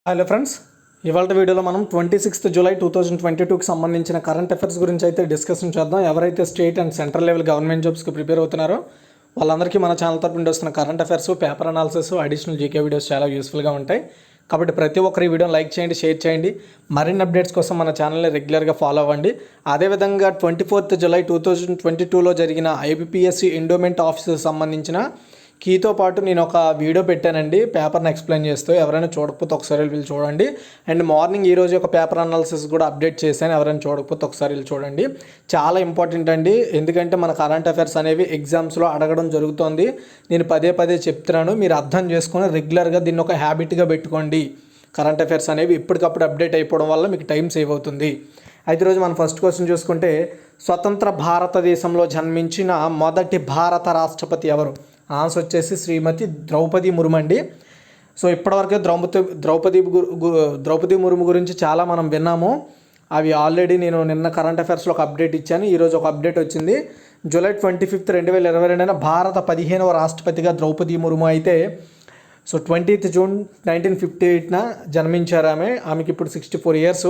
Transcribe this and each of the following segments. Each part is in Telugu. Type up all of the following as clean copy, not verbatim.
హలో ఫ్రెండ్స్, ఇవాళ వీడియోలో మనం 26th జూలై 2022కి సంబంధించిన కరెంట్ అఫైర్స్ గురించి అయితే డిస్కషన్ చేద్దాం. ఎవరైతే state and central level government జాబ్స్కి ప్రిపేర్ అవుతున్నారో వాళ్ళందరికీ మన ఛానల్ తరపు నుండి వస్తున్న current affairs, paper analysis, additional GK videos చాలా యూస్ఫుల్గా ఉంటాయి. కాబట్టి ప్రతి ఒక్కరు ఈ వీడియోని లైక్ చేయండి, షేర్ చేయండి. మరిన్ని అప్డేట్స్ కోసం మన ఛానల్ని రెగ్యులర్గా ఫాలో అవ్వండి. అదేవిధంగా 24th జూలై 2022లో జరిగిన ఐబీపీఎస్సీ ఎండోమెంట్ ఆఫీస్కి సంబంధించిన కీతో పాటు నేను ఒక వీడియో పెట్టానండి పేపర్ని ఎక్స్ప్లెయిన్ చేస్తూ. ఎవరైనా చూడకపోతే ఒకసారి వీళ్ళు చూడండి. అండ్ మార్నింగ్ ఈరోజు ఒక పేపర్ అనాలిసిస్ కూడా అప్డేట్ చేశాను. ఎవరైనా చూడకపోతే ఒకసారి వీళ్ళు చూడండి. చాలా ఇంపార్టెంట్ అండి, ఎందుకంటే మన కరెంట్ అఫైర్స్ అనేవి ఎగ్జామ్స్లో అడగడం జరుగుతుంది. నేను పదే పదే చెప్తున్నాను, మీరు అర్థం చేసుకొని రెగ్యులర్గా దీన్ని ఒక హ్యాబిట్గా పెట్టుకోండి. కరెంట్ అఫైర్స్ అనేవి ఇప్పటికప్పుడు అప్డేట్ అయిపోవడం వల్ల మీకు టైం సేవ్ అవుతుంది. అయితే ఈరోజు మనం ఫస్ట్ క్వశ్చన్ చూసుకుంటే, స్వతంత్ర భారతదేశంలో జన్మించిన మొదటి భారత రాష్ట్రపతి ఎవరు? ఆన్సర్ వచ్చేసి శ్రీమతి ద్రౌపది ముర్ము అండి. సో ఇప్పటివరకు ద్రౌపది ముర్ము గురించి చాలా మనం విన్నాము. అవి ఆల్రెడీ నేను నిన్న కరెంట్ అఫైర్స్లో ఒక అప్డేట్ ఇచ్చాను. ఈరోజు ఒక అప్డేట్ వచ్చింది. జూలై 25, 2022 భారత 15వ రాష్ట్రపతిగా ద్రౌపది ముర్ము అయితే, సో 20th జూన్ 1958న జన్మించారు ఆమెకి ఇప్పుడు 64 years.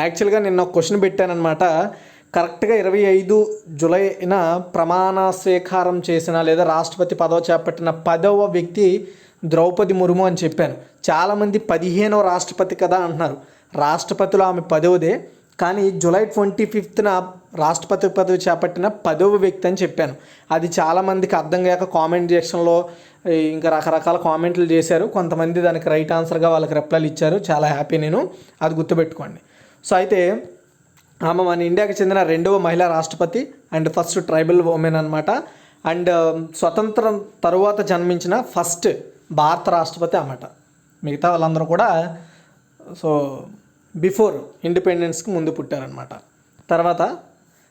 యాక్చువల్గా నిన్న ఒక క్వశ్చన్ పెట్టానమాట. కరెక్ట్గా 25 జూలైన ప్రమాణ స్వీకారం చేసిన లేదా రాష్ట్రపతి పదవి చేపట్టిన 10వ వ్యక్తి ద్రౌపది ముర్ము అని చెప్పాను. చాలామంది 15వ రాష్ట్రపతి కదా అంటున్నారు. రాష్ట్రపతిలో ఆమె 10వదే, కానీ జూలై 25న రాష్ట్రపతి పదవి చేపట్టిన 10వ వ్యక్తి అని చెప్పాను. అది చాలామందికి అర్థం కాక కామెంట్ సెక్షన్లో ఇంకా రకరకాల కామెంట్లు చేశారు. కొంతమంది దానికి రైట్ ఆన్సర్గా వాళ్ళకి రిప్లైలు ఇచ్చారు. చాలా హ్యాపీ నేను, అది గుర్తుపెట్టుకోండి. సో అయితే ఆమె మన ఇండియాకి చెందిన 2వ మహిళా రాష్ట్రపతి అండ్ ఫస్ట్ ట్రైబల్ ఉమెన్ అనమాట. అండ్ స్వతంత్రం తరువాత జన్మించిన ఫస్ట్ భారత రాష్ట్రపతి అన్నమాట. మిగతా వాళ్ళందరూ కూడా సో బిఫోర్ ఇండిపెండెన్స్కి ముందు పుట్టారనమాట. తర్వాత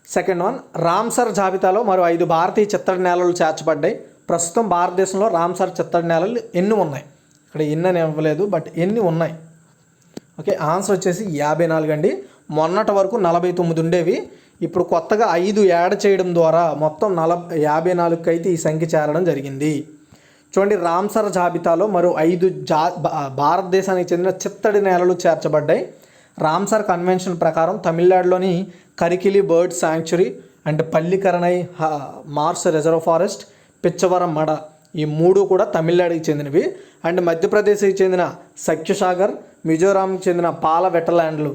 సెకండ్ వన్, రామ్సర్ జాబితాలో మరో 5 భారతీయ చిత్తడి నేలలు చేర్చబడ్డాయి. ప్రస్తుతం భారతదేశంలో రామ్సర్ చిత్తడి నేలలు ఎన్ని ఉన్నాయి? ఇక్కడ ఎన్ని అని ఇవ్వలేదు, బట్ ఎన్ని ఉన్నాయి? ఓకే, ఆన్సర్ వచ్చేసి 54 అండి. మొన్నటి వరకు 49 ఉండేవి. ఇప్పుడు కొత్తగా 5 యాడ్ చేయడం ద్వారా మొత్తం 54కి అయితే ఈ సంఖ్య చేరడం జరిగింది. చూడండి, రామ్సర్ జాబితాలో మరో 5 భారతదేశానికి చెందిన చిత్తడి నేలలు చేర్చబడ్డాయి. రామ్సర్ కన్వెన్షన్ ప్రకారం తమిళనాడులోని Karikili bird sanctuary and Pallikaranai marsh reserve forest, Pichavaram మడ, ఈ 3 కూడా తమిళనాడుకి చెందినవి. అండ్ మధ్యప్రదేశ్కి చెందిన సఖ్యసాగర్, మిజోరాంకి చెందిన పాల వెటల్యాండ్లు,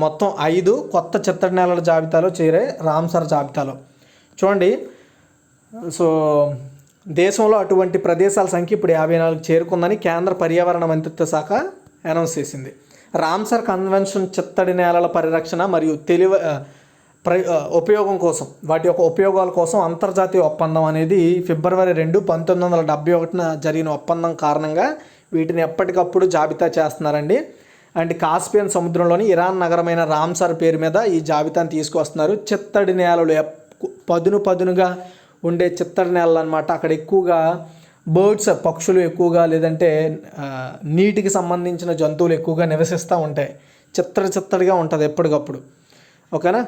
మొత్తం 5 కొత్త చిత్తడి నేలల జాబితాలో చేరాయి రామ్సర్ జాబితాలో. చూడండి, సో దేశంలో అటువంటి ప్రదేశాల సంఖ్య ఇప్పుడు 54 చేరుకుందని కేంద్ర పర్యావరణ మంత్రిత్వ శాఖ అనౌన్స్ చేసింది. రామ్సర్ కన్వెన్షన్ చిత్తడి నేలల పరిరక్షణ మరియు ఉపయోగం కోసం, వాటి యొక్క ఉపయోగాల కోసం అంతర్జాతీయ ఒప్పందం అనేది ఫిబ్రవరి 2, 1971న జరిగిన ఒప్పందం కారణంగా వీటిని ఎప్పటికప్పుడు జాబితా చేస్తున్నారండి. అండ్ కాస్పియన్ సముద్రంలోని ఇరాన్ నగరమైన రామ్సర్ పేరు మీద ఈ జాబితాను తీసుకొస్తున్నారు. చిత్తడి నేలలు పదునుగా ఉండే చిత్తడి నేలలు అనమాట. అక్కడ ఎక్కువగా బర్డ్స్, పక్షులు ఎక్కువగా, లేదంటే నీటికి సంబంధించిన జంతువులు ఎక్కువగా నివసిస్తూ ఉంటాయి. చిత్తడిగా ఉంటుంది ఎప్పటికప్పుడు. ఓకేనా,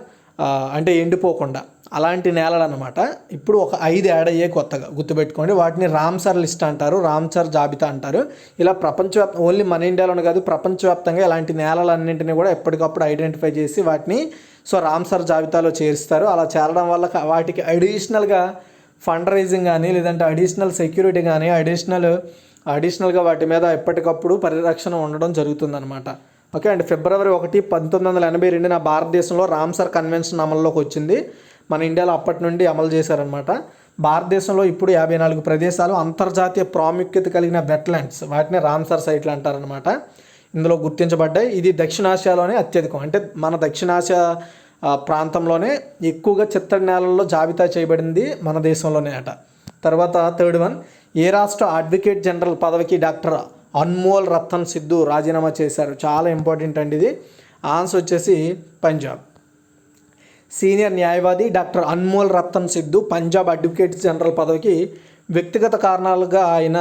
అంటే ఎండిపోకుండా అలాంటి నేలలు అనమాట. ఇప్పుడు ఒక 5 యాడ్ అయ్యే కొత్తగా, గుర్తుపెట్టుకోండి. వాటిని రామ్సర్ లిస్ట్ అంటారు, రామ్సర్ జాబితా అంటారు. ఇలా ప్రపంచవ్యాప్తంగా, ఓన్లీ మన ఇండియాలోనే కాదు, ప్రపంచవ్యాప్తంగా ఇలాంటి నేలలన్నింటినీ కూడా ఎప్పటికప్పుడు ఐడెంటిఫై చేసి వాటిని సో రామ్సర్ జాబితాలో చేరుస్తారు. అలా చేరడం వల్ల వాటికి అడిషనల్గా ఫండ్ రైజింగ్ కానీ, లేదంటే అడిషనల్ సెక్యూరిటీ కానీ, అడిషనల్గా వాటి మీద ఎప్పటికప్పుడు పరిరక్షణ ఉండడం జరుగుతుందన్నమాట. ఓకే, అండ్ ఫిబ్రవరి 1, 1982 భారతదేశంలో రామ్సర్ కన్వెన్షన్ అమల్లోకి వచ్చింది. మన ఇండియాలో అప్పటి నుండి అమలు చేశారనమాట. భారతదేశంలో ఇప్పుడు 54 ప్రదేశాలు అంతర్జాతీయ ప్రాముఖ్యత కలిగిన వెట్లాండ్స్, వాటిని రామ్సర్ సైట్లు అంటారనమాట, ఇందులో గుర్తించబడ్డాయి. ఇది దక్షిణాసియాలోనే అత్యధికం, అంటే మన దక్షిణాసియా ప్రాంతంలోనే ఎక్కువగా చిత్తడి నేలల్లో జాబితా చేయబడింది మన దేశంలోనే అట. తర్వాత థర్డ్ వన్, ఏ రాష్ట్ర అడ్వకేట్ జనరల్ పదవికి డాక్టర్ అన్మోల్ రతన్ సిద్ధు రాజీనామా చేశారు? చాలా ఇంపార్టెంట్ అండి ఇది. ఆన్సర్ వచ్చేసి పంజాబ్. సీనియర్ న్యాయవాది doctor Anmol Ratan Sidhu Punjab advocate general పదవికి వ్యక్తిగత కారణాలుగా ఆయన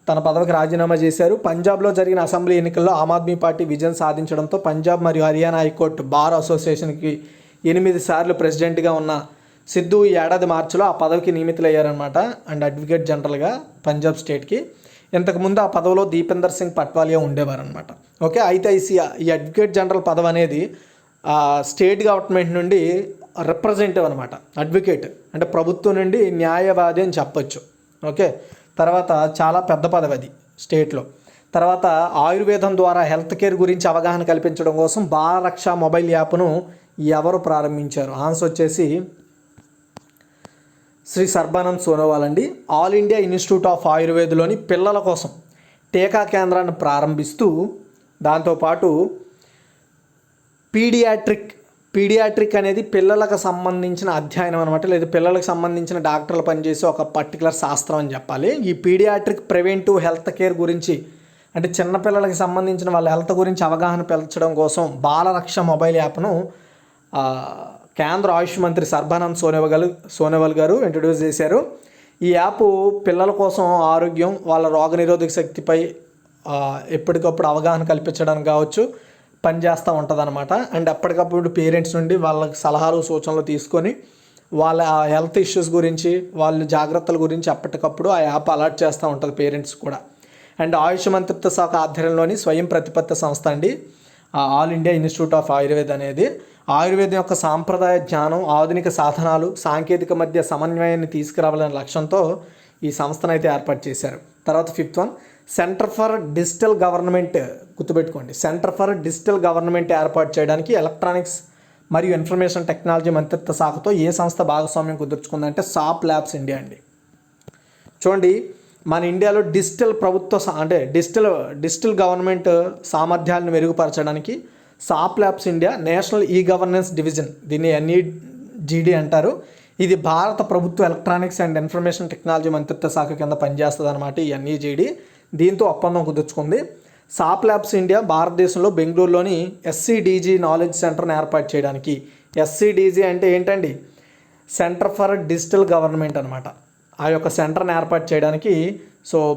తన పదవికి రాజీనామా చేశారు. పంజాబ్లో జరిగిన అసెంబ్లీ ఎన్నికల్లో ఆమ్ ఆద్మీ పార్టీ విజయం సాధించడంతో పంజాబ్ మరియు హర్యానా హైకోర్టు బార్ అసోసియేషన్కి 8 సార్లు ప్రెసిడెంట్గా ఉన్న సిద్ధు ఈ ఏడాది మార్చిలో ఆ పదవికి నియమితులయ్యారనమాట. అండ్ అడ్వకేట్ జనరల్గా పంజాబ్ స్టేట్కి ఇంతకుముందు ఆ పదవిలో దీపేందర్ సింగ్ పట్వాలియా ఉండేవారు అనమాట. ఓకే, అయితే ఈ అడ్వకేట్ జనరల్ పదవి అనేది స్టేట్ గవర్నమెంట్ నుండి రిప్రజెంటేటివ్ అనమాట. అడ్వకేట్ అంటే ప్రభుత్వం నుండి న్యాయవాది అని చెప్పొచ్చు. ఓకే, తర్వాత చాలా పెద్ద పదవి అది స్టేట్లో. తర్వాత ఆయుర్వేదం ద్వారా హెల్త్ కేర్ గురించి అవగాహన కల్పించడం కోసం బాలరక్ష మొబైల్ యాప్ను ఎవరు ప్రారంభించారు? ఆన్సర్ వచ్చేసి శ్రీ సర్బానంద్ సోనోవాల్ అండి. ఆల్ ఇండియా ఇన్స్టిట్యూట్ ఆఫ్ ఆయుర్వేదలోని పిల్లల కోసం టీకా కేంద్రాన్ని ప్రారంభిస్తూ దాంతోపాటు పీడియాట్రిక్ అనేది పిల్లలకు సంబంధించిన అధ్యయనం అనమాట, లేదా పిల్లలకు సంబంధించిన డాక్టర్లు పనిచేసే ఒక పర్టికులర్ శాస్త్రం అని చెప్పాలి. ఈ పీడియాట్రిక్ ప్రివెంటివ్ హెల్త్ కేర్ గురించి అంటే చిన్నపిల్లలకి సంబంధించిన వాళ్ళ హెల్త్ గురించి అవగాహన పెంచడం కోసం బాలరక్ష మొబైల్ యాప్ను కేంద్ర ఆయుష్ మంత్రి సర్బానంద్ సోనోవాల్ గారు ఇంట్రడ్యూస్ చేశారు. ఈ యాప్ పిల్లల కోసం ఆరోగ్యం, వాళ్ళ రోగనిరోధక శక్తిపై ఎప్పటికప్పుడు అవగాహన కల్పించడానికి కావచ్చు పనిచేస్తూ ఉంటుంది అనమాట. అండ్ ఎప్పటికప్పుడు పేరెంట్స్ నుండి వాళ్ళకి సలహాలు సూచనలు తీసుకొని వాళ్ళ హెల్త్ ఇష్యూస్ గురించి వాళ్ళ జాగ్రత్తల గురించి ఎప్పటికప్పుడు ఆ యాప్ అలర్ట్ చేస్తూ ఉంటుంది పేరెంట్స్ కూడా. అండ్ ఆయుష్ మంత్రిత్వ శాఖ ఆధ్వర్యంలోని స్వయం ప్రతిపత్తి సంస్థ అండి all India institute of Ayurveda అనేది. ఆయుర్వేదం యొక్క సాంప్రదాయ జ్ఞానం, ఆధునిక సాధనాలు, సాంకేతిక మధ్య సమన్వయాన్ని తీసుకురావాలనే లక్ష్యంతో ఈ సంస్థను అయితే ఏర్పాటు చేశారు. తర్వాత 5th one, centre for digital government. గుర్తుపెట్టుకోండి, సెంటర్ ఫర్ డిజిటల్ గవర్నమెంట్ ఏర్పాటు చేయడానికి ఎలక్ట్రానిక్స్ మరియు ఇన్ఫర్మేషన్ టెక్నాలజీ మంత్రిత్వ శాఖతో ఏ సంస్థ భాగస్వామ్యం కుదుర్చుకుందంటే సాప్ ల్యాబ్స్ ఇండియా అండి. చూడండి, మన ఇండియాలో డిజిటల్ గవర్నమెంట్ సామర్థ్యాలను మెరుగుపరచడానికి సాప్ labs India national e governance division, దీన్ని ఎన్ఈజిడి అంటారు. ఇది భారత ప్రభుత్వ ఎలక్ట్రానిక్స్ అండ్ ఇన్ఫర్మేషన్ టెక్నాలజీ మంత్రిత్వ శాఖ కింద పనిచేస్తుంది అనమాట. ఈ ఎన్ఈజిడి దీంతో ఒప్పందం కుదుర్చుకుంది. సాప్ ల్యాబ్స్ ఇండియా భారతదేశంలో బెంగళూరులోని ఎస్సిడిజి నాలెడ్జ్ సెంటర్ని ఏర్పాటు చేయడానికి, ఎస్సిడిజి అంటే ఏంటండి, సెంటర్ ఫర్ డిజిటల్ గవర్నమెంట్ అనమాట. ఆ యొక్క సెంటర్ని ఏర్పాటు చేయడానికి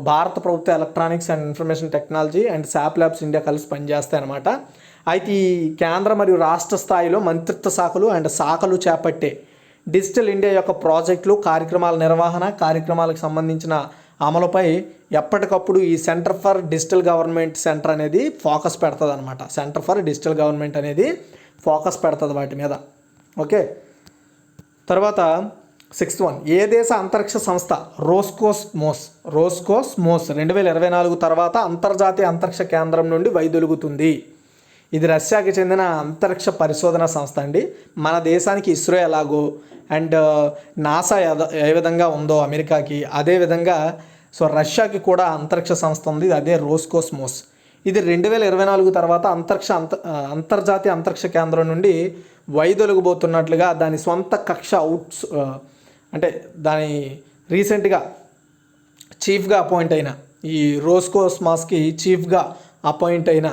భారత ప్రభుత్వ electronics and information technology and SAP labs India కలిసి పనిచేస్తాయి అనమాట. అయితే ఈ కేంద్ర మరియు రాష్ట్ర స్థాయిలో మంత్రిత్వ శాఖలు అండ్ శాఖలు చేపట్టే డిజిటల్ ఇండియా యొక్క ప్రాజెక్టులు, కార్యక్రమాల నిర్వహణ, కార్యక్రమాలకు సంబంధించిన అమలుపై ఎప్పటికప్పుడు ఈ centre for digital government centre అనేది ఫోకస్ పెడుతుంది అనమాట. సెంటర్ ఫర్ డిజిటల్ గవర్నమెంట్ అనేది ఫోకస్ పెడుతుంది వాటి మీద. ఓకే, తర్వాత 6th వన్, ఏ దేశ అంతరిక్ష సంస్థ రోస్కోస్మోస్ 2024 తర్వాత అంతర్జాతీయ అంతరిక్ష కేంద్రం నుండి వైదొలుగుతుంది? ఇది రష్యాకి చెందిన అంతరిక్ష పరిశోధన సంస్థ అండి. మన దేశానికి ఇస్రో ఎలాగో అండ్ నాసా ఏ విధంగా ఉందో అమెరికాకి, అదేవిధంగా రష్యాకి కూడా అంతరిక్ష సంస్థ ఉంది, అదే రోస్కోస్మోస్. ఇది 2024 తర్వాత అంతర్జాతీయ అంతరిక్ష కేంద్రం నుండి వైదొలగబోతున్నట్లుగా దాని సొంత కక్ష అంటే దాని రీసెంట్గా చీఫ్గా అపాయింట్ అయిన ఈ రోస్కోస్మాస్కి చీఫ్గా అపాయింట్ అయిన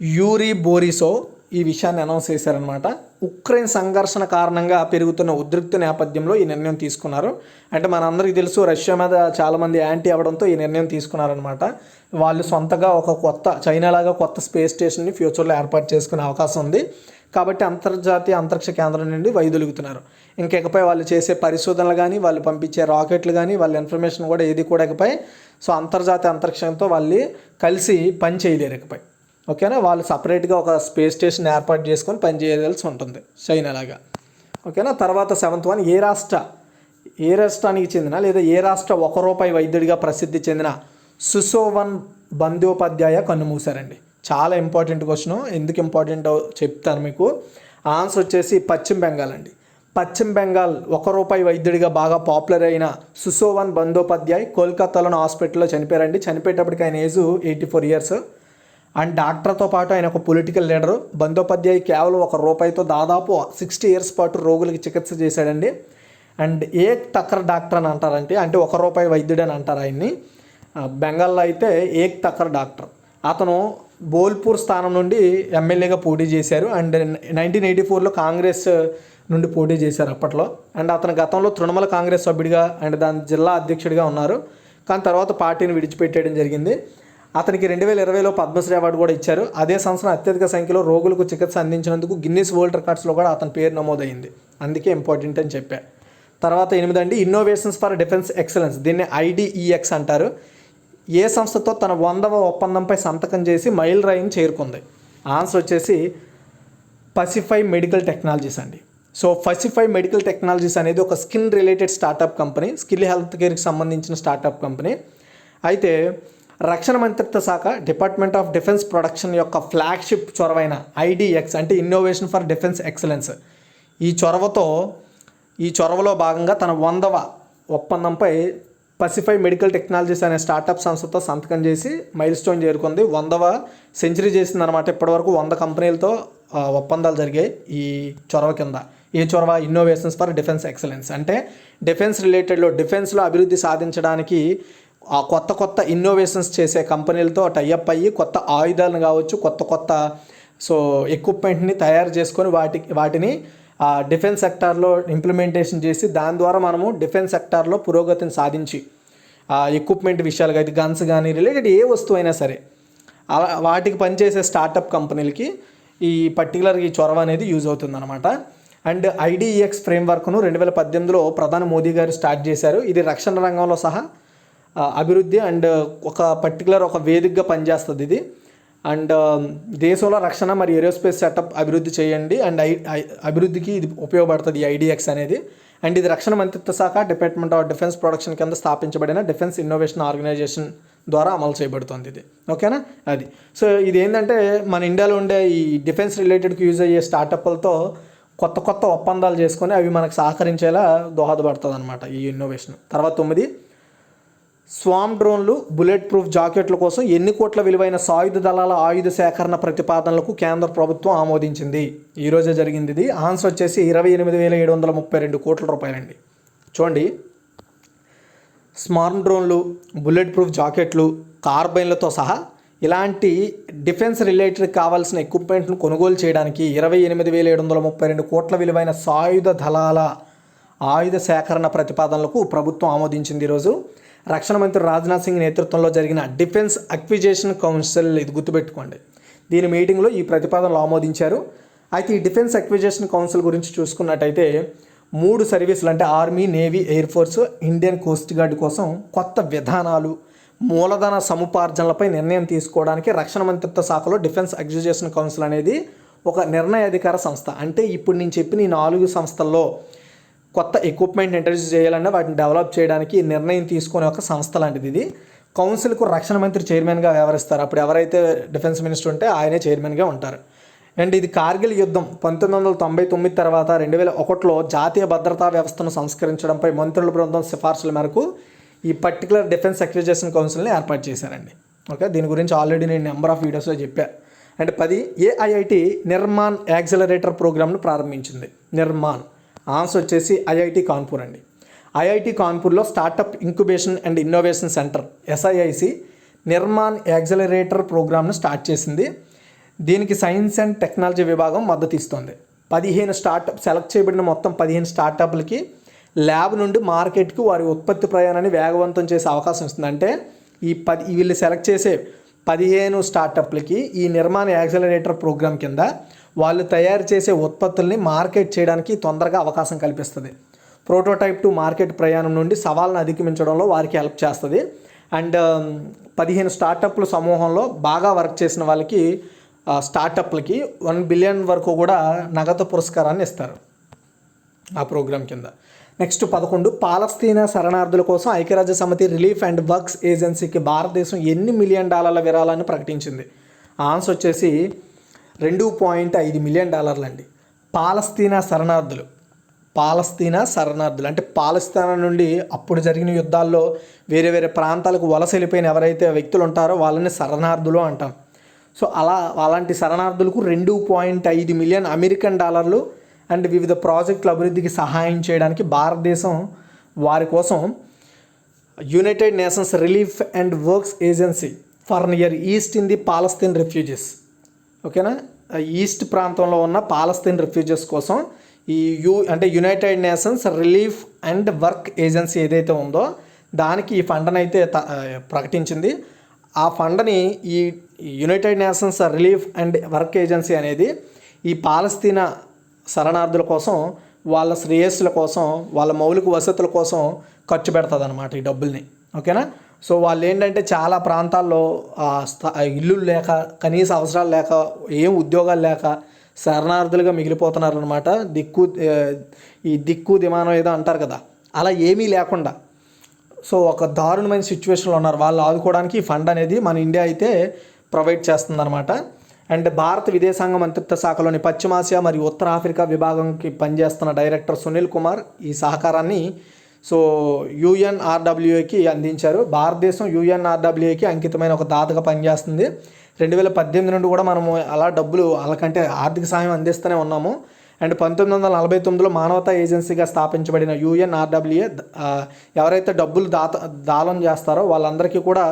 యూరీ బోరిసో ఈ విషయాన్ని అనౌన్స్ చేశారనమాట. ఉక్రెయిన్ సంఘర్షణ కారణంగా పెరుగుతున్న ఉద్రిక్త నేపథ్యంలో ఈ నిర్ణయం తీసుకున్నారు. అంటే మనందరికీ తెలుసు రష్యా మీద చాలామంది యాంటీ అవ్వడంతో ఈ నిర్ణయం తీసుకున్నారనమాట. వాళ్ళు సొంతగా చైనాలాగా కొత్త స్పేస్ స్టేషన్ని ఫ్యూచర్లో ఏర్పాటు చేసుకునే అవకాశం ఉంది. కాబట్టి అంతర్జాతీయ అంతరిక్ష కేంద్రం నుండి వైదొలుగుతున్నారు. ఇంకెకపై వాళ్ళు చేసే పరిశోధనలు కానీ, వాళ్ళు పంపించే రాకెట్లు కానీ, వాళ్ళ ఇన్ఫర్మేషన్ కూడా ఏది కూడా ఇకపై అంతర్జాతీయ అంతరిక్షంతో వాళ్ళు కలిసి పని చేయలేరు ఇకపై. ఓకేనా, వాళ్ళు సపరేట్గా ఒక స్పేస్ స్టేషన్ ఏర్పాటు చేసుకొని పనిచేయాల్సి ఉంటుంది చైనాలాగా. ఓకేనా, తర్వాత 7th వన్, ఏ రాష్ట్రానికి చెందిన లేదా ఏ రాష్ట్ర ₹1 వైద్యుడిగా ప్రసిద్ధి చెందిన సుశోభన్ బంద్యోపాధ్యాయ కన్నుమూశారండి? చాలా ఇంపార్టెంట్ క్వశ్చన్. ఎందుకు ఇంపార్టెంటో చెప్తాను మీకు. ఆన్సర్ వచ్చేసి పశ్చిమ బెంగాల్ అండి. పశ్చిమ బెంగాల్ ₹1 వైద్యుడిగా బాగా పాపులర్ అయిన సుశోభన్ బందోపాధ్యాయ్ కోల్కతాలోని హాస్పిటల్లో చనిపోయారండి. చనిపోయేటప్పటికి ఆయన ఏజ్ 84 ఇయర్స్. అండ్ డాక్టర్తో పాటు ఆయన ఒక పొలిటికల్ లీడరు. బందోపాధ్యాయ్ కేవలం ₹1తో దాదాపు 60 ఇయర్స్ పాటు రోగులకి చికిత్స చేశాడండి. అండ్ ఏక్ టక్కర్ డాక్టర్ అని అంటారంటే, అంటే ₹1 వైద్యుడు అని అంటారు ఆయన్ని. బెంగాల్లో అయితే ఏక్ టక్కర్ డాక్టర్. అతను బోల్పూర్ స్థానం నుండి ఎమ్మెల్యేగా పోటీ చేశారు. అండ్ 1984లో కాంగ్రెస్ నుండి పోటీ చేశారు అప్పట్లో. అండ్ అతను గతంలో తృణమూల కాంగ్రెస్ సభ్యుడిగా అండ్ దాని జిల్లా అధ్యక్షుడిగా ఉన్నారు. కానీ తర్వాత పార్టీని విడిచిపెట్టేయడం జరిగింది. అతనికి 2020లో పద్మశ్రీ అవార్డు కూడా ఇచ్చారు. అదే సంవత్సరం అత్యధిక సంఖ్యలో రోగులకు చికిత్స అందించినందుకు గిన్నిస్ వరల్డ్ రికార్డ్స్లో కూడా అతని పేరు నమోదైంది. అందుకే ఇంపార్టెంట్ అని చెప్పా. తర్వాత 8 అండి, ఇన్నోవేషన్స్ ఫర్ డిఫెన్స్ ఎక్సలెన్స్, దీన్ని IDEX అంటారు. ఏ సంస్థతో తన 100వ ఒప్పందంపై సంతకం చేసి మైల్ రాయిని చేరుకుంది? ఆన్సర్ వచ్చేసి పసిఫై మెడికల్ టెక్నాలజీస్ అండి. సో పసిఫై మెడికల్ టెక్నాలజీస్ అనేది ఒక skin related startup company, skill health కేర్కి సంబంధించిన స్టార్టప్ కంపెనీ. అయితే రక్షణ మంత్రిత్వ శాఖ డిపార్ట్మెంట్ ఆఫ్ డిఫెన్స్ ప్రొడక్షన్ యొక్క ఫ్లాగ్షిప్ చొరవైన ఐడిఎక్స్ అంటే ఇన్నోవేషన్ ఫర్ డిఫెన్స్ ఎక్సలెన్స్, ఈ చొరవలో భాగంగా తన 100వ ఒప్పందంపై పసిఫై మెడికల్ టెక్నాలజీస్ అనే స్టార్టప్ సంస్థతో సంతకం చేసి మైల్ స్టోన్ చేరుకుంది. 100వ సెంచరీ చేసిందనమాట. ఇప్పటివరకు 100 కంపెనీలతో ఒప్పందాలు జరిగాయి ఈ చొరవ కింద. ఈ చొరవ ఇన్నోవేషన్స్ ఫర్ డిఫెన్స్ ఎక్సలెన్స్ అంటే డిఫెన్స్ రిలేటెడ్లో డిఫెన్స్లో అభివృద్ధి సాధించడానికి కొత్త ఇన్నోవేషన్స్ చేసే కంపెనీలతో టైఅప్ అయ్యి కొత్త ఆయుధాలను కావచ్చు, కొత్త ఎక్విప్మెంట్ని తయారు చేసుకొని వాటిని డిఫెన్స్ సెక్టార్లో ఇంప్లిమెంటేషన్ చేసి దాని ద్వారా మనము డిఫెన్స్ సెక్టార్లో పురోగతిని సాధించి ఎక్విప్మెంట్ విషయాలుగా అయితే గన్స్ కానీ రిలేటెడ్ ఏ వస్తువు అయినా సరే వాటికి పనిచేసే స్టార్టప్ కంపెనీలకి ఈ పర్టికులర్ ఈ చొరవ అనేది యూజ్ అవుతుందన్నమాట. అండ్ ఐడిఎక్స్ ఫ్రేమ్వర్క్ను 2018లో ప్రధాని మోదీ గారు స్టార్ట్ చేశారు. ఇది రక్షణ రంగంలో సహా అభివృద్ధి అండ్ ఒక వేదికగా పనిచేస్తుంది ఇది. అండ్ దేశంలో రక్షణ మరియు ఏరోస్పేస్ సెటప్ అభివృద్ధి చేయండి అండ్ అభివృద్ధికి ఇది ఉపయోగపడుతుంది ఈ ఐడిఎక్స్ అనేది. అండ్ ఇది రక్షణ మంత్రిత్వ శాఖ డిపార్ట్మెంట్ ఆఫ్ డిఫెన్స్ ప్రొడక్షన్ కింద స్థాపించబడిన డిఫెన్స్ ఇన్నోవేషన్ ఆర్గనైజేషన్ ద్వారా అమలు చేయబడుతుంది ఇది. ఓకేనా? అది సో ఇది ఏంటంటే మన ఇండియాలో ఉండే ఈ డిఫెన్స్ రిలేటెడ్కి యూజ్ అయ్యే స్టార్టప్లతో కొత్త ఒప్పందాలు చేసుకొని అవి మనకు సహకరించేలా దోహదపడుతుంది అనమాట ఈ ఇన్నోవేషన్. తర్వాత 9, స్వామ్ డ్రోన్లు, బుల్లెట్ ప్రూఫ్ జాకెట్ల కోసం ఎన్ని కోట్ల విలువైన సాయుధ దళాల ఆయుధ సేకరణ ప్రతిపాదనలకు కేంద్ర ప్రభుత్వం ఆమోదించింది? ఈరోజే జరిగింది ఇది. ఆన్సర్ వచ్చేసి 28,732 కోట్ల రూపాయలండి. చూడండి, స్వామ్ డ్రోన్లు, బుల్లెట్ ప్రూఫ్ జాకెట్లు, కార్బైన్లతో సహా ఇలాంటి డిఫెన్స్ రిలేటెడ్ కావాల్సిన ఎక్విప్మెంట్ను కొనుగోలు చేయడానికి 28,732 కోట్ల విలువైన సాయుధ దళాల ఆయుధ సేకరణ ప్రతిపాదనలకు ప్రభుత్వం ఆమోదించింది ఈరోజు. రక్షణ మంత్రి రాజ్నాథ్ సింగ్ నేతృత్వంలో జరిగిన డిఫెన్స్ అక్విజిషన్ కౌన్సిల్, ఇది గుర్తుపెట్టుకోండి, దీని మీటింగ్లో ఈ ప్రతిపాదనలు ఆమోదించారు. అయితే ఈ డిఫెన్స్ అక్విజిషన్ కౌన్సిల్ గురించి చూసుకున్నట్టయితే 3 సర్వీసులు అంటే army, navy, air force, Indian coast guard కోసం కొత్త విధానాలు, మూలధన సముపార్జనలపై నిర్ణయం తీసుకోవడానికి రక్షణ మంత్రిత్వ శాఖలో డిఫెన్స్ అక్విజిషన్ కౌన్సిల్ అనేది ఒక నిర్ణయాధికార సంస్థ. అంటే ఇప్పుడు నేను చెప్పిన ఈ 4 సంస్థల్లో కొత్త ఎక్విప్మెంట్ ఇంట్రడ్యూస్ చేయాలన్నా వాటిని డెవలప్ చేయడానికి నిర్ణయం తీసుకునే ఒక సంస్థ లాంటిది ఇది. కౌన్సిల్కు రక్షణ మంత్రి చైర్మన్గా వ్యవహరిస్తారు. అప్పుడు ఎవరైతే డిఫెన్స్ మినిస్టర్ ఉంటే ఆయనే చైర్మన్గా ఉంటారు. అండ్ ఇది కార్గిల్ యుద్ధం 1999 తర్వాత 2001లో జాతీయ భద్రతా వ్యవస్థను సంస్కరించడంపై మంత్రుల బృందం సిఫార్సుల మేరకు ఈ పర్టికులర్ డిఫెన్స్ అక్విజిషన్ కౌన్సిల్ని ఏర్పాటు చేశారండి. ఓకే, దీని గురించి ఆల్రెడీ నేను నెంబర్ ఆఫ్ వీడియోస్లో చెప్పాను. అండ్ 10, ఏఐఐటి నిర్మాన్ యాక్సిలరేటర్ ప్రోగ్రామ్ను ప్రారంభించింది. నిర్మాన్ ఆన్సర్ వచ్చేసి ఐఐటి కాన్పూర్ అండి. ఐఐటి కాన్పూర్లో startup incubation and innovation centre SIIC Nirmaan accelerator ప్రోగ్రామ్ను స్టార్ట్ చేసింది. దీనికి సైన్స్ అండ్ టెక్నాలజీ విభాగం మద్దతు ఇస్తుంది. 15 స్టార్టప్ సెలెక్ట్ చేయబడిన మొత్తం 15 స్టార్టప్లకి ల్యాబ్ నుండి మార్కెట్కి వారి ఉత్పత్తి ప్రయాణాన్ని వేగవంతం చేసే అవకాశం ఇస్తుంది. అంటే వీళ్ళు సెలెక్ట్ చేసే 15 స్టార్టప్లకి ఈ నిర్మాణ యాక్సిలరేటర్ ప్రోగ్రామ్ కింద వాళ్ళు తయారు చేసే ఉత్పత్తుల్ని మార్కెట్ చేయడానికి తొందరగా అవకాశం కల్పిస్తుంది. ప్రోటోటైప్ టు మార్కెట్ ప్రయాణం నుండి సవాళ్ళను అధిగమించడంలో వారికి హెల్ప్ చేస్తుంది. అండ్ 15 స్టార్టప్ల సమూహంలో బాగా వర్క్ చేసిన వాళ్ళకి స్టార్టప్లకి $1 బిలియన్ వరకు కూడా నగదు పురస్కారాన్ని ఇస్తారు ఆ ప్రోగ్రాం కింద. నెక్స్ట్ 11, పాలస్తీనా శరణార్థుల కోసం ఐక్యరాజ్య సమితి రిలీఫ్ అండ్ వర్క్స్ ఏజెన్సీకి భారతదేశం ఎన్ని $1 మిలియన్ విరాళాన్ని ప్రకటించింది? ఆన్సర్ వచ్చేసి $2.5 మిలియన్ అండి. పాలస్తీనా శరణార్థులు అంటే పాలస్తీనా నుండి అప్పుడు జరిగిన యుద్ధాల్లో వేరే ప్రాంతాలకు వలస వెళ్ళిపోయిన ఎవరైతే వ్యక్తులు ఉంటారో వాళ్ళని శరణార్థులు అంటాం. సో అలాంటి శరణార్థులకు $2.5 మిలియన్ అండ్ వివిధ ప్రాజెక్టుల అభివృద్ధికి సహాయం చేయడానికి భారతదేశం వారి కోసం United nations relief and works agency for near east in the Palestine refuses, ఓకేనా, ఈస్ట్ ప్రాంతంలో ఉన్న పాలస్తీన్ రెఫ్యూజెస్ కోసం ఈ United nations relief and work agency ఏదైతే ఉందో దానికి ఈ ఫండ్ని అయితే ప్రకటించింది. ఆ ఫండ్ని ఈ United nations relief and work agency అనేది ఈ పాలస్తీనా శరణార్థుల కోసం, వాళ్ళ శ్రేయస్సుల కోసం, వాళ్ళ మౌలిక వసతుల కోసం ఖర్చు పెడుతుంది అన్నమాట ఈ డబ్బుల్ని. ఓకేనా, సో వాళ్ళు ఏంటంటే చాలా ప్రాంతాల్లో ఇల్లులు లేక, కనీస అవసరాలు లేక, ఏం ఉద్యోగాలు లేక శరణార్థులుగా మిగిలిపోతున్నారనమాట. ఈ దిక్కు దిమానం ఏదో అంటారు కదా, అలా ఏమీ లేకుండా సో ఒక దారుణమైన సిచ్యువేషన్లో ఉన్నారు. వాళ్ళు ఆదుకోవడానికి ఈ ఫండ్ అనేది మన ఇండియా అయితే ప్రొవైడ్ చేస్తుందన్నమాట. అండ్ భారత విదేశాంగ మంత్రిత్వ శాఖలోని పశ్చిమాసియా మరియు ఉత్తర ఆఫ్రికా విభాగంకి పనిచేస్తున్న డైరెక్టర్ సునీల్ కుమార్ ఈ సహకారాన్ని సో యుఎన్ఆర్డబ్ల్యూఏకి అందించారు. భారతదేశం యుఎన్ఆర్డబ్ల్యూఏకి అంకితమైన ఒక దాతగా పనిచేస్తుంది. 2018 నుండి కూడా మనము అలా డబ్బులు వాళ్ళకంటే ఆర్థిక సహాయం అందిస్తూనే ఉన్నాము. అండ్ 1949లో మానవతా ఏజెన్సీగా స్థాపించబడిన యుఎన్ఆర్డబ్ల్యూఏ ఎవరైతే డబ్బులు దానం చేస్తారో వాళ్ళందరికీ కూడా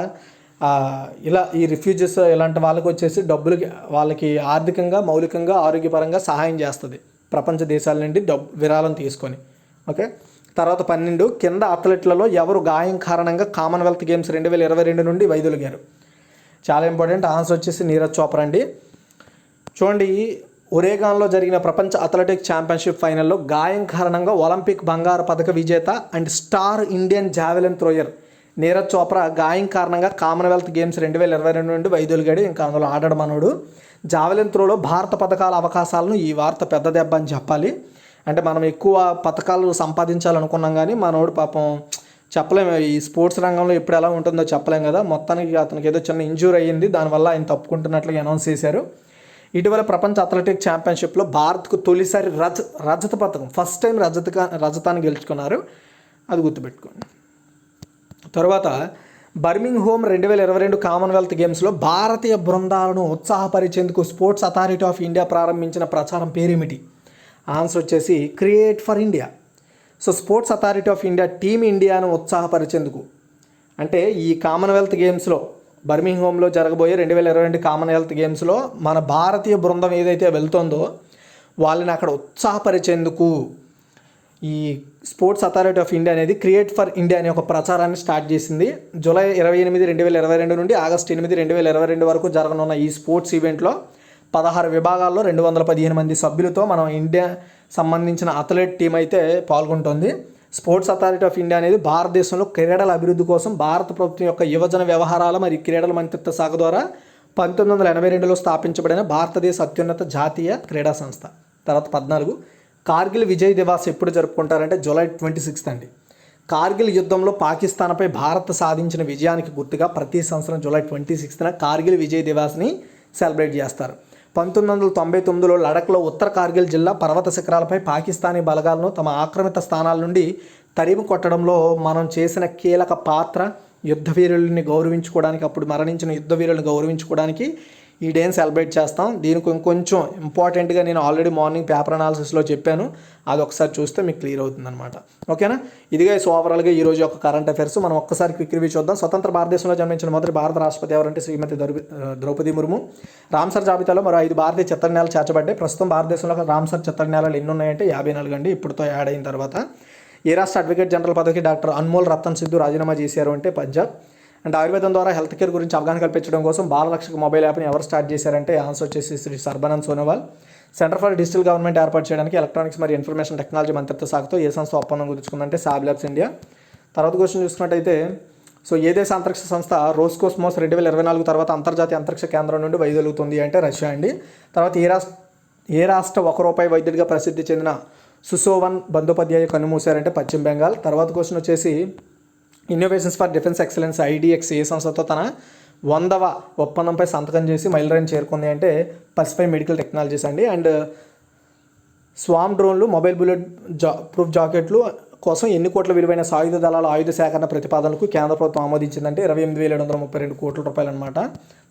ఇలా ఈ రిఫ్యూజీస్ ఇలాంటి వాళ్ళకి వచ్చేసి డబ్బులు వాళ్ళకి ఆర్థికంగా, మౌలికంగా, ఆరోగ్యపరంగా సహాయం చేస్తుంది ప్రపంచ దేశాల నుండి విరాళం తీసుకొని. ఓకే, తర్వాత 12 కింద అథ్లెట్లలో ఎవరు గాయం కారణంగా కామన్వెల్త్ గేమ్స్ 2022 నుండి వైదొలిగారు. చాలా ఇంపార్టెంట్ ఆన్సర్ వచ్చేసి నీరజ్ చోప్రా అండి. చూడండి, ఒరేగాన్లో జరిగిన ప్రపంచ అథ్లెటిక్స్ ఛాంపియన్షిప్ ఫైనల్లో గాయం కారణంగా ఒలింపిక్ బంగారు పథక విజేత and star Indian javelin thrower Neeraj Chopra గాయం కారణంగా కామన్వెల్త్ గేమ్స్ 2022 నుండి వైదొలిగాడు. ఇంకా అందులో ఆడడం మనోడు. జావెలిన్ త్రోలో భారత పథకాల అవకాశాలను ఈ వార్త పెద్ద దెబ్బ అని చెప్పాలి. అంటే మనం ఎక్కువ పథకాలు సంపాదించాలనుకున్నాం కానీ మనోడు పాపం చెప్పలేము, ఈ స్పోర్ట్స్ రంగంలో ఎప్పుడు ఎలా ఉంటుందో చెప్పలేం కదా. మొత్తానికి అతనికి ఏదో చిన్న ఇంజూరీ అయ్యింది, దానివల్ల ఆయన తప్పుకుంటున్నట్లుగా అనౌన్స్ చేశారు. ఇటీవల ప్రపంచ అథ్లెటిక్ ఛాంపియన్షిప్లో భారత్కు తొలిసారి రజత పథకం, ఫస్ట్ టైం రజతాన్ని గెలుచుకున్నారు, అది గుర్తుపెట్టుకోండి. తర్వాత బర్మింగ్హామ్ 2022 కామన్వెల్త్ గేమ్స్లో భారతీయ బృందాలను ఉత్సాహపరిచేందుకు స్పోర్ట్స్ అథారిటీ ఆఫ్ ఇండియా ప్రారంభించిన ప్రచారం పేరేమిటి? ఆన్సర్ వచ్చేసి create for India. So sports authority of India team ఇండియాను ఉత్సాహపరిచేందుకు అంటే ఈ కామన్వెల్త్ గేమ్స్లో బర్మింగ్హామ్లో జరగబోయే 2022 కామన్వెల్త్ గేమ్స్లో మన భారతీయ బృందం ఏదైతే వెళ్తుందో వాళ్ళని అక్కడ ఉత్సాహపరిచేందుకు ఈ స్పోర్ట్స్ అథారిటీ ఆఫ్ ఇండియా అనేది క్రియేట్ ఫర్ ఇండియా అనే ఒక ప్రచారాన్ని స్టార్ట్ చేసింది. జూలై 28, 2022 నుండి ఆగస్టు 8, 2022 వరకు జరగనున్న ఈ స్పోర్ట్స్ ఈవెంట్లో 16 విభాగాల్లో 215 మంది సభ్యులతో మనం ఇండియా సంబంధించిన అథ్లెట్ టీం అయితే పాల్గొంటుంది. స్పోర్ట్స్ అథారిటీ ఆఫ్ ఇండియా అనేది భారతదేశంలో క్రీడల అభివృద్ధి కోసం భారత ప్రభుత్వం యొక్క యువజన వ్యవహారాల మరియు క్రీడల మంత్రిత్వ శాఖ ద్వారా 1982లో స్థాపించబడిన భారతదేశ అత్యున్నత జాతీయ క్రీడా సంస్థ. తర్వాత 14 కార్గిల్ విజయ్ దివాస్ ఎప్పుడు జరుపుకుంటారంటే జూలై 26 అండి. కార్గిల్ యుద్ధంలో పాకిస్తాన్పై భారత్ సాధించిన విజయానికి గుర్తుగా ప్రతి సంవత్సరం జూలై 26న కార్గిల్ విజయ్ దివాస్ని సెలబ్రేట్ చేస్తారు. 1999లో లడఖ్లో ఉత్తర కార్గిల్ జిల్లా పర్వత శిఖరాలపై పాకిస్తానీ బలగాలను తమ ఆక్రమిత స్థానాల నుండి తరిమి కొట్టడంలో మనం చేసిన కీలక పాత్ర, యుద్ధవీరుల్ని గౌరవించుకోవడానికి, అప్పుడు మరణించిన యుద్ధవీరులను గౌరవించుకోవడానికి ఈ డేని సెలబ్రేట్ చేస్తాం. దీనికి ఇంకొంచెం ఇంపార్టెంట్గా నేను ఆల్రెడీ మార్నింగ్ పేపర్ అనాలిసిస్లో చెప్పాను, అది ఒకసారి చూస్తే మీకు క్లియర్ అవుతుంది అనమాట. ఓకేనా, ఇదిగా ఓవరాల్గా ఈరోజు యొక్క కరెంట్ అఫైర్స్. మనం ఒక్కసారి క్విక్ రివ్యూ చూద్దాం. స్వతంత్ర భారతదేశంలో జన్మించిన మొదటి భారత రాష్ట్రపతి ఎవరంటే శ్రీమతి ద్రౌపది ముర్ము. రామ్సర్ జాబితాలో మరో 5 భారతీయ చిత్తడినేలలు చేర్చబడ్డాయి. ప్రస్తుతం భారతదేశంలో రామ్సర్ చిత్తడినేలలు ఎన్ని ఉన్నాయంటే 54 అండి, ఇప్పుడుతో యాడ్ అయిన తర్వాత. ఏ రాష్ట్ర అడ్వకేట్ జనరల్ పదవికి డాక్టర్ అన్మోల్ రతన్ సిద్ధు రాజీనామా చేశారు అంటే పంజాబ్. అండ్ ఆయుర్వేదం ద్వారా హెల్త్ కేర్ గురించి అవగాహన కల్పించడం కోసం బాలరక్షక మొబైల్ యాప్ని ఎవరు స్టార్ట్ చేశారంటే ఆన్సర్ వచ్చేసి Shri Sarbananda Sonowal. Centre for digital government ఏర్పాటు చేయడానికి ఎలక్ట్రానిక్స్ మరియు ఇన్ఫర్మేషన్ టెక్నాలజీ మంత్రిత్వ శాఖతో ఏ సంస్థ ఒప్పందం కుదుర్చుకుందంటే సాబ్ ల్యాబ్స్ ఇండియా. తర్వాత క్వశ్చన్ చూసుకున్నట్టయితే సో ఏ దేశ అంతరిక్ష సంస్థ రోస్కోస్మోస్ 2024 తర్వాత అంతర్జాతీయ అంతరిక్ష కేంద్రం నుండి వైదొలుగుతుంది అంటే రష్యా అండి. తర్వాత ఏ రాష్ట్ర ₹1 వైద్యుడిగా ప్రసిద్ధి చెందిన సుశోవన్ బందోపాధ్యాయ కన్నుమూశారంటే పశ్చిమ బెంగాల్. తర్వాత క్వశ్చన్ వచ్చేసి innovations for defence excellence IDX ఏ సంస్థతో తన 100వ ఒప్పందంపై సంతకం చేసి మైలురాయిని చేరుకుంది అంటే పసిఫై మెడికల్ టెక్నాలజీస్ అండి. అండ్ స్వామ్ డ్రోన్లు, మొబైల్ బుల్లెట్ ప్రూఫ్ జాకెట్లు కోసం ఎన్ని కోట్ల విలువైన సాయుధ దళాల ఆయుధ సేకరణ ప్రతిపాదనలకు కేంద్ర ప్రభుత్వం ఆమోదించిందంటే 28,732 కోట్ల రూపాయలు అనమాట.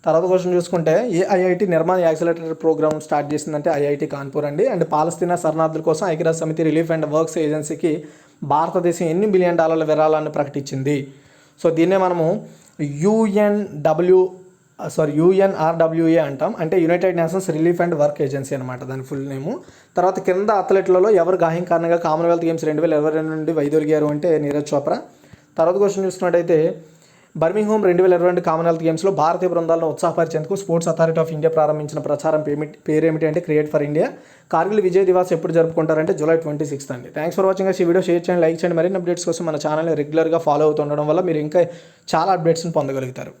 తర్వాత క్వశ్చన్ చూసుకుంటే ఏ IIT నిర్మాణ యాక్సిలరేటర్ ప్రోగ్రామ్ స్టార్ట్ చేసిందంటే IIT కాన్పూర్ అండి. అండ్ పాలస్తీనా శరణార్థుల కోసం ఐక్యరాజ్య సమితి రిలీఫ్ అండ్ వర్క్స్ ఏజెన్సీకి భారతదేశం ఎన్ని బిలియన్ డాలర్ల విరాళాన్ని ప్రకటించింది? సో దీన్నే మనము UNRWA అంటాం, అంటే United nations relief and work agency అనమాట దాని ఫుల్ నేము. తర్వాత కింద అథ్లెట్లలో ఎవరు గాయం కారణంగా కామన్వెల్త్ గేమ్స్ 2022 నుండి వైదొలిగారు అంటే నీరజ్ చోప్రా. తర్వాత క్వశ్చన్ చూసుకున్నట్టయితే బర్మింగ్హామ్ 2022 కామన్వెల్త్ గేమ్స్లో భారతీయ బృందాలను ఉత్సాహపరిచేందుకు స్పోర్ట్స్ అథారిటీ ఆఫ్ ఇండియా ప్రారంభించిన ప్రచారం పేరేమిటి అంటే create for India. Kargil Vijay Diwas ఎప్పుడు జరుపుకుంటారంటే జూలై 26 అండి. Thanks for watching. ఈ వీడియో షేర్ చేయండి, లైక్ చేయండి. మరిన్ని అప్డేట్స్ కోసం మన ఛానల్ని రెగ్యులర్గా ఫాలో అవుతుండడం వల్ల మీరు ఇంకా చాలా అప్డేట్స్ని పొందగలుగుతారు.